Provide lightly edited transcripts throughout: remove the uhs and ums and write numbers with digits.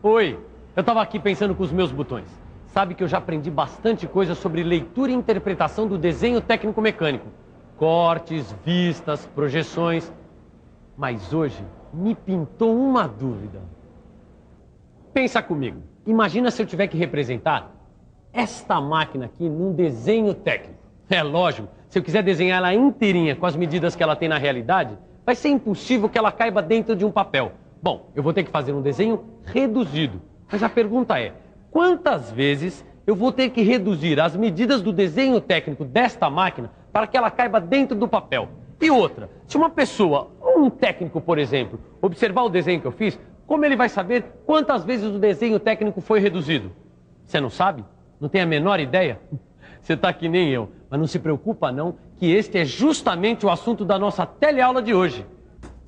Oi, eu tava aqui pensando com os meus botões. Sabe que eu já aprendi bastante coisa sobre leitura e interpretação do desenho técnico-mecânico. Cortes, vistas, projeções. Mas hoje me pintou uma dúvida. Pensa comigo. Imagina se eu tiver que representar esta máquina aqui num desenho técnico. É lógico, se eu quiser desenhar ela inteirinha com as medidas que ela tem na realidade, vai ser impossível que ela caiba dentro de um papel. Bom, eu vou ter que fazer um desenho reduzido. Mas a pergunta é, quantas vezes eu vou ter que reduzir as medidas do desenho técnico desta máquina para que ela caiba dentro do papel? E outra, se uma pessoa, um técnico, por exemplo, observar o desenho que eu fiz, como ele vai saber quantas vezes o desenho técnico foi reduzido? Você não sabe? Não tem a menor ideia? Você está que nem eu. Mas não se preocupa não, que este é justamente o assunto da nossa teleaula de hoje.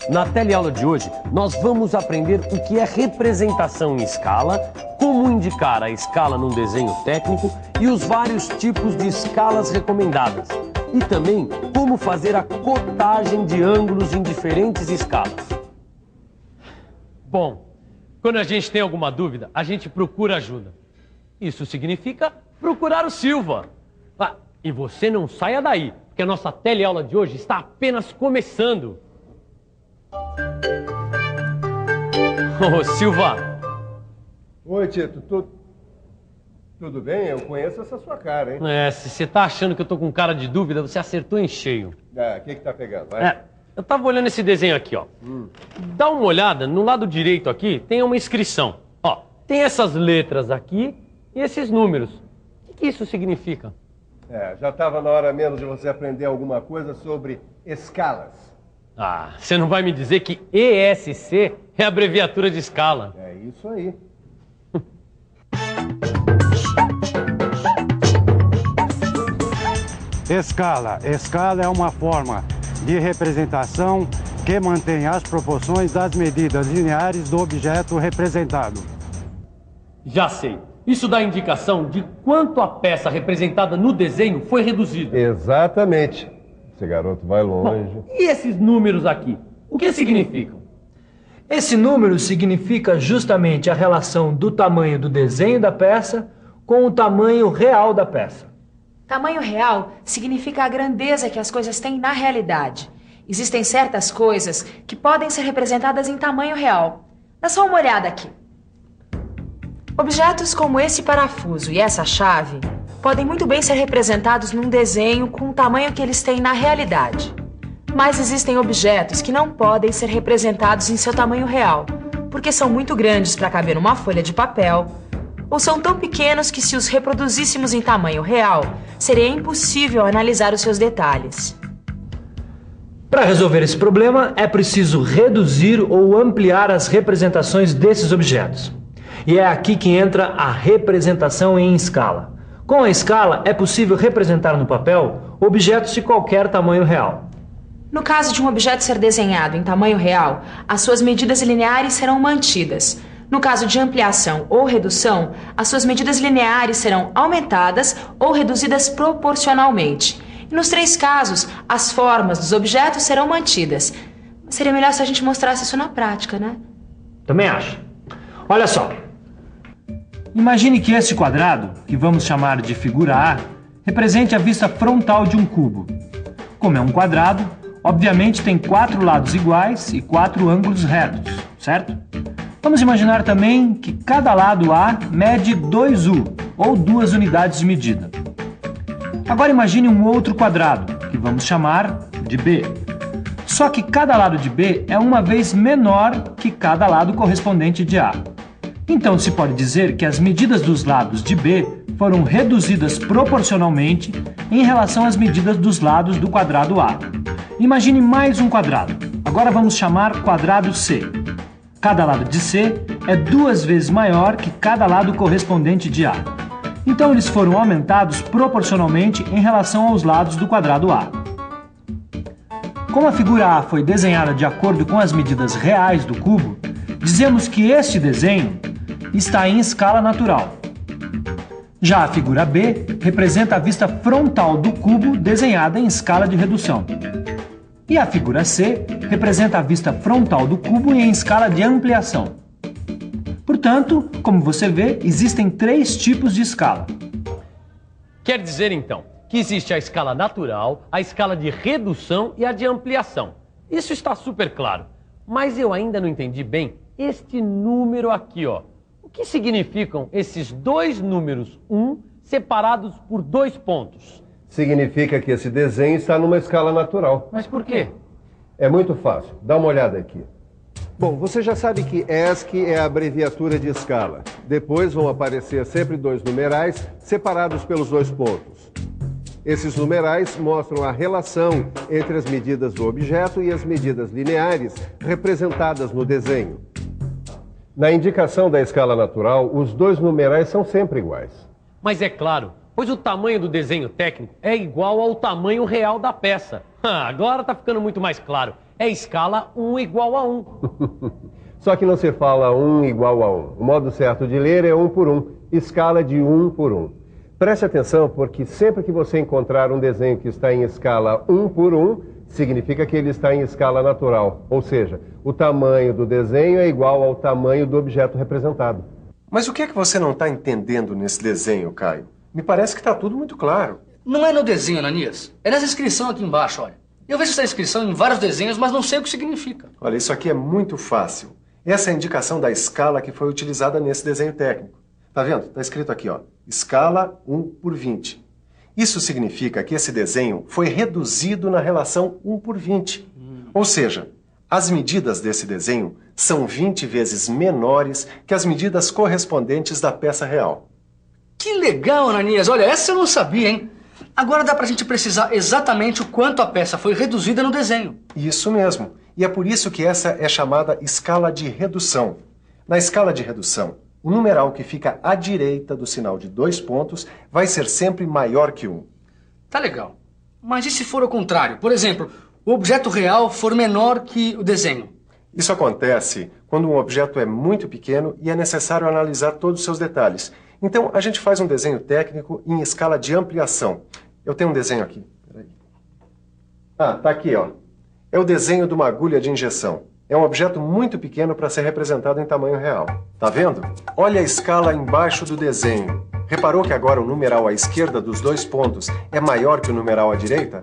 Na teleaula de hoje, nós vamos aprender o que é representação em escala, como indicar a escala num desenho técnico e os vários tipos de escalas recomendadas. E também como fazer a cotagem de ângulos em diferentes escalas. Bom, quando a gente tem alguma dúvida, a gente procura ajuda. Isso significa procurar o Silva. Ah, e você não saia daí, porque a nossa teleaula de hoje está apenas começando. Ô, Silva! Oi, Tito, tudo bem? Eu conheço essa sua cara, hein? É, se você tá achando que eu tô com cara de dúvida, você acertou em cheio. O que tá pegando? Vai. Eu tava olhando esse desenho aqui, ó. Dá uma olhada, no lado direito aqui tem uma inscrição. Ó, tem essas letras aqui e esses números. O que isso significa? Já estava na hora mesmo de você aprender alguma coisa sobre escalas. Ah, você não vai me dizer que ESC é a abreviatura de escala. É isso aí. Escala. Escala é uma forma de representação que mantém as proporções das medidas lineares do objeto representado. Já sei. Isso dá indicação de quanto a peça representada no desenho foi reduzida. Exatamente. Esse garoto vai longe. Bom, e esses números aqui? O que significam? Esse número significa justamente a relação do tamanho do desenho da peça com o tamanho real da peça. Tamanho real significa a grandeza que as coisas têm na realidade. Existem certas coisas que podem ser representadas em tamanho real. Dá só uma olhada aqui. Objetos como esse parafuso e essa chave podem muito bem ser representados num desenho com o tamanho que eles têm na realidade. Mas existem objetos que não podem ser representados em seu tamanho real, porque são muito grandes para caber numa folha de papel, ou são tão pequenos que, se os reproduzíssemos em tamanho real, seria impossível analisar os seus detalhes. Para resolver esse problema, é preciso reduzir ou ampliar as representações desses objetos. E é aqui que entra a representação em escala. Com a escala, é possível representar no papel objetos de qualquer tamanho real. No caso de um objeto ser desenhado em tamanho real, as suas medidas lineares serão mantidas. No caso de ampliação ou redução, as suas medidas lineares serão aumentadas ou reduzidas proporcionalmente. E nos três casos, as formas dos objetos serão mantidas. Seria melhor se a gente mostrasse isso na prática, né? Também acho. Olha só. Imagine que este quadrado, que vamos chamar de figura A, represente a vista frontal de um cubo. Como é um quadrado, obviamente tem 4 lados iguais e 4 ângulos retos, certo? Vamos imaginar também que cada lado A mede 2U, ou 2 unidades de medida. Agora imagine um outro quadrado, que vamos chamar de B. Só que cada lado de B é uma vez menor que cada lado correspondente de A. Então se pode dizer que as medidas dos lados de B foram reduzidas proporcionalmente em relação às medidas dos lados do quadrado A. Imagine mais um quadrado. Agora vamos chamar quadrado C. Cada lado de C é 2 vezes maior que cada lado correspondente de A. Então eles foram aumentados proporcionalmente em relação aos lados do quadrado A. Como a figura A foi desenhada de acordo com as medidas reais do cubo, dizemos que este desenho está em escala natural. Já a figura B representa a vista frontal do cubo desenhada em escala de redução. E a figura C representa a vista frontal do cubo em escala de ampliação. Portanto, como você vê, existem 3 tipos de escala. Quer dizer, então, que existe a escala natural, a escala de redução e a de ampliação. Isso está super claro. Mas eu ainda não entendi bem este número aqui, ó. O que significam esses 2 números 1 separados por 2 pontos? Significa que esse desenho está numa escala natural. Mas por quê? É muito fácil. Dá uma olhada aqui. Bom, você já sabe que ESC é a abreviatura de escala. Depois vão aparecer sempre 2 numerais separados pelos 2 pontos. Esses numerais mostram a relação entre as medidas do objeto e as medidas lineares representadas no desenho. Na indicação da escala natural, os 2 numerais são sempre iguais. Mas é claro, pois o tamanho do desenho técnico é igual ao tamanho real da peça. Agora está ficando muito mais claro. É escala 1 igual a 1. Só que não se fala 1 igual a 1. O modo certo de ler é 1 por 1, escala de 1 por 1. Preste atenção, porque sempre que você encontrar um desenho que está em escala 1 por 1, significa que ele está em escala natural. Ou seja, o tamanho do desenho é igual ao tamanho do objeto representado. Mas o que é que você não está entendendo nesse desenho, Caio? Me parece que está tudo muito claro. Não é no desenho, Ananias. É nessa inscrição aqui embaixo, olha. Eu vejo essa inscrição em vários desenhos, mas não sei o que significa. Olha, isso aqui é muito fácil. Essa é a indicação da escala que foi utilizada nesse desenho técnico. Tá vendo? Tá escrito aqui, ó. Escala 1 por 20. Isso significa que esse desenho foi reduzido na relação 1 por 20. Ou seja, as medidas desse desenho são 20 vezes menores que as medidas correspondentes da peça real. Que legal, Ananias. Olha, essa eu não sabia, hein? Agora dá pra gente precisar exatamente o quanto a peça foi reduzida no desenho. Isso mesmo. E é por isso que essa é chamada escala de redução. Na escala de redução, o numeral que fica à direita do sinal de 2 pontos vai ser sempre maior que 1. Tá legal. Mas e se for o contrário? Por exemplo, o objeto real for menor que o desenho? Isso acontece quando um objeto é muito pequeno e é necessário analisar todos os seus detalhes. Então, a gente faz um desenho técnico em escala de ampliação. Eu tenho um desenho aqui. Peraí. Tá aqui, ó. É o desenho de uma agulha de injeção. É um objeto muito pequeno para ser representado em tamanho real. Tá vendo? Olha a escala embaixo do desenho. Reparou que agora o numeral à esquerda dos 2 pontos é maior que o numeral à direita?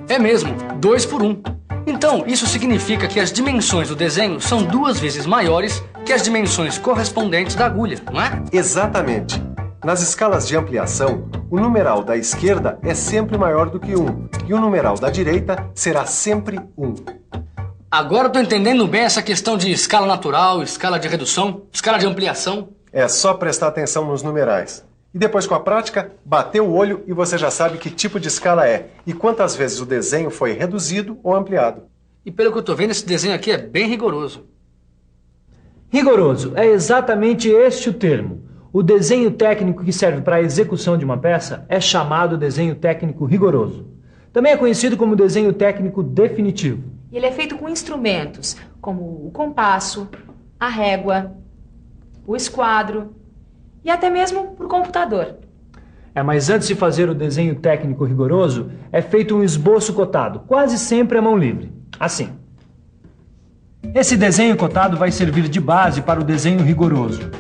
É mesmo, 2 por 1. Então, isso significa que as dimensões do desenho são 2 vezes maiores que as dimensões correspondentes da agulha, não é? Exatamente. Nas escalas de ampliação, o numeral da esquerda é sempre maior do que 1 e o numeral da direita será sempre 1. Agora eu tô entendendo bem essa questão de escala natural, escala de redução, escala de ampliação. É só prestar atenção nos numerais. E depois, com a prática, bater o olho e você já sabe que tipo de escala é e quantas vezes o desenho foi reduzido ou ampliado. E pelo que eu tô vendo, esse desenho aqui é bem rigoroso. Rigoroso é exatamente este o termo. O desenho técnico que serve para a execução de uma peça é chamado desenho técnico rigoroso. Também é conhecido como desenho técnico definitivo. E ele é feito com instrumentos como o compasso, a régua, o esquadro e até mesmo por computador. Mas antes de fazer o desenho técnico rigoroso, é feito um esboço cotado, quase sempre à mão livre. Assim. Esse desenho cotado vai servir de base para o desenho rigoroso.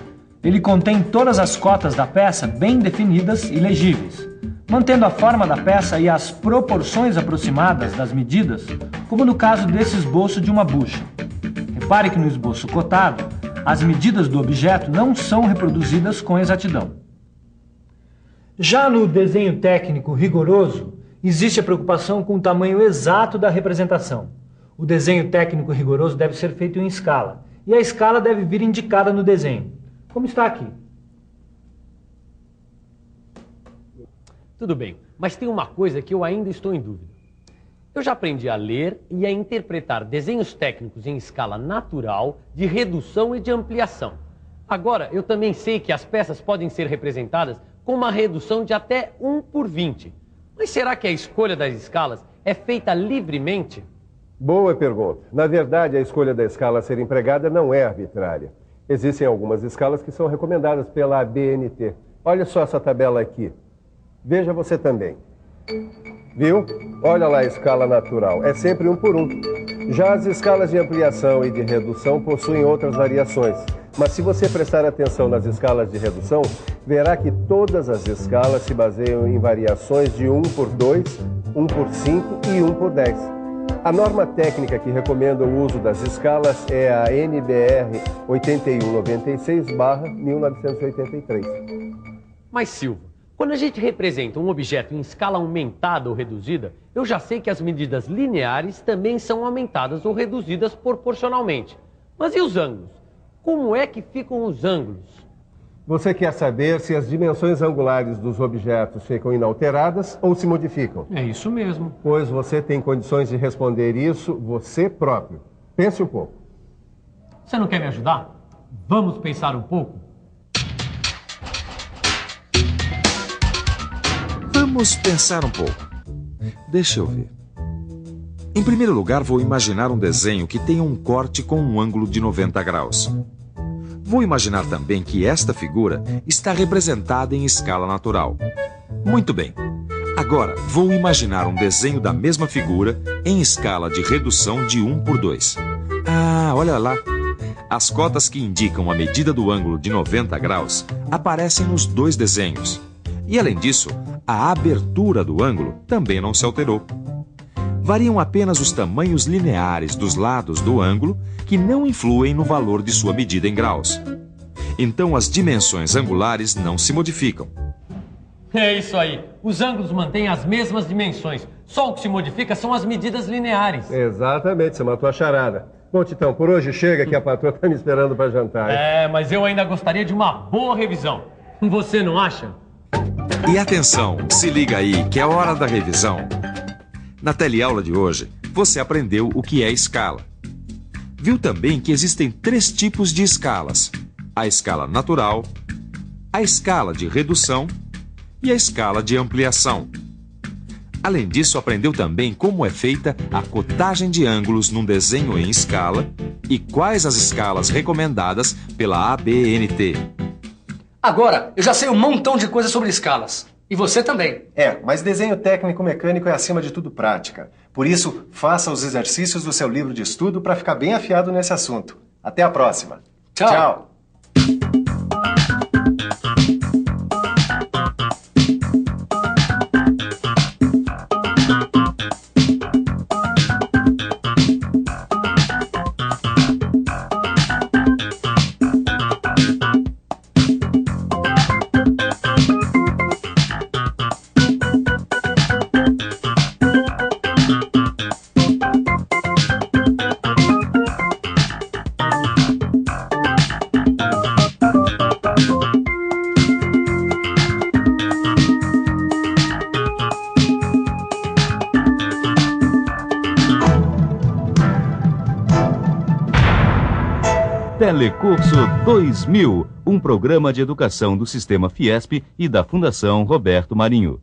Ele contém todas as cotas da peça bem definidas e legíveis, mantendo a forma da peça e as proporções aproximadas das medidas, como no caso desse esboço de uma bucha. Repare que no esboço cotado, as medidas do objeto não são reproduzidas com exatidão. Já no desenho técnico rigoroso, existe a preocupação com o tamanho exato da representação. O desenho técnico rigoroso deve ser feito em escala, e a escala deve vir indicada no desenho, como está aqui. Tudo bem, mas tem uma coisa que eu ainda estou em dúvida. Eu já aprendi a ler e a interpretar desenhos técnicos em escala natural, de redução e de ampliação. Agora, eu também sei que as peças podem ser representadas com uma redução de até 1 por 20. Mas será que a escolha das escalas é feita livremente? Boa pergunta. Na verdade, a escolha da escala a ser empregada não é arbitrária. Existem algumas escalas que são recomendadas pela ABNT. Olha só essa tabela aqui. Veja você também. Viu? Olha lá a escala natural. É sempre 1 por 1. Já as escalas de ampliação e de redução possuem outras variações. Mas se você prestar atenção nas escalas de redução, verá que todas as escalas se baseiam em variações de 1 por 2, 1 por 5 e 1 por 10. A norma técnica que recomenda o uso das escalas é a NBR 8196/1983. Mas, Silva, quando a gente representa um objeto em escala aumentada ou reduzida, eu já sei que as medidas lineares também são aumentadas ou reduzidas proporcionalmente. Mas e os ângulos? Como é que ficam os ângulos? Você quer saber se as dimensões angulares dos objetos ficam inalteradas ou se modificam? É isso mesmo. Pois você tem condições de responder isso você próprio. Pense um pouco. Você não quer me ajudar? Vamos pensar um pouco? Vamos pensar um pouco. Deixa eu ver. Em primeiro lugar, vou imaginar um desenho que tenha um corte com um ângulo de 90 graus. Vou imaginar também que esta figura está representada em escala natural. Muito bem. Agora, vou imaginar um desenho da mesma figura em escala de redução de 1 por 2. Ah, olha lá. As cotas que indicam a medida do ângulo de 90 graus aparecem nos dois desenhos. E, além disso, a abertura do ângulo também não se alterou. Variam apenas os tamanhos lineares dos lados do ângulo, que não influem no valor de sua medida em graus. Então, as dimensões angulares não se modificam. É isso aí. Os ângulos mantêm as mesmas dimensões. Só o que se modifica são as medidas lineares. Exatamente, você matou a charada. Bom, Titão, por hoje chega que a patroa está me esperando para jantar. É, mas eu ainda gostaria de uma boa revisão. Você não acha? E atenção, se liga aí que é hora da revisão. Na teleaula de hoje, você aprendeu o que é escala. Viu também que existem 3 tipos de escalas: a escala natural, a escala de redução e a escala de ampliação. Além disso, aprendeu também como é feita a cotagem de ângulos num desenho em escala e quais as escalas recomendadas pela ABNT. Agora, eu já sei um montão de coisas sobre escalas. E você também. Mas desenho técnico mecânico é acima de tudo prática. Por isso, faça os exercícios do seu livro de estudo para ficar bem afiado nesse assunto. Até a próxima. Tchau. Tchau. Telecurso 2000, um programa de educação do Sistema Fiesp e da Fundação Roberto Marinho.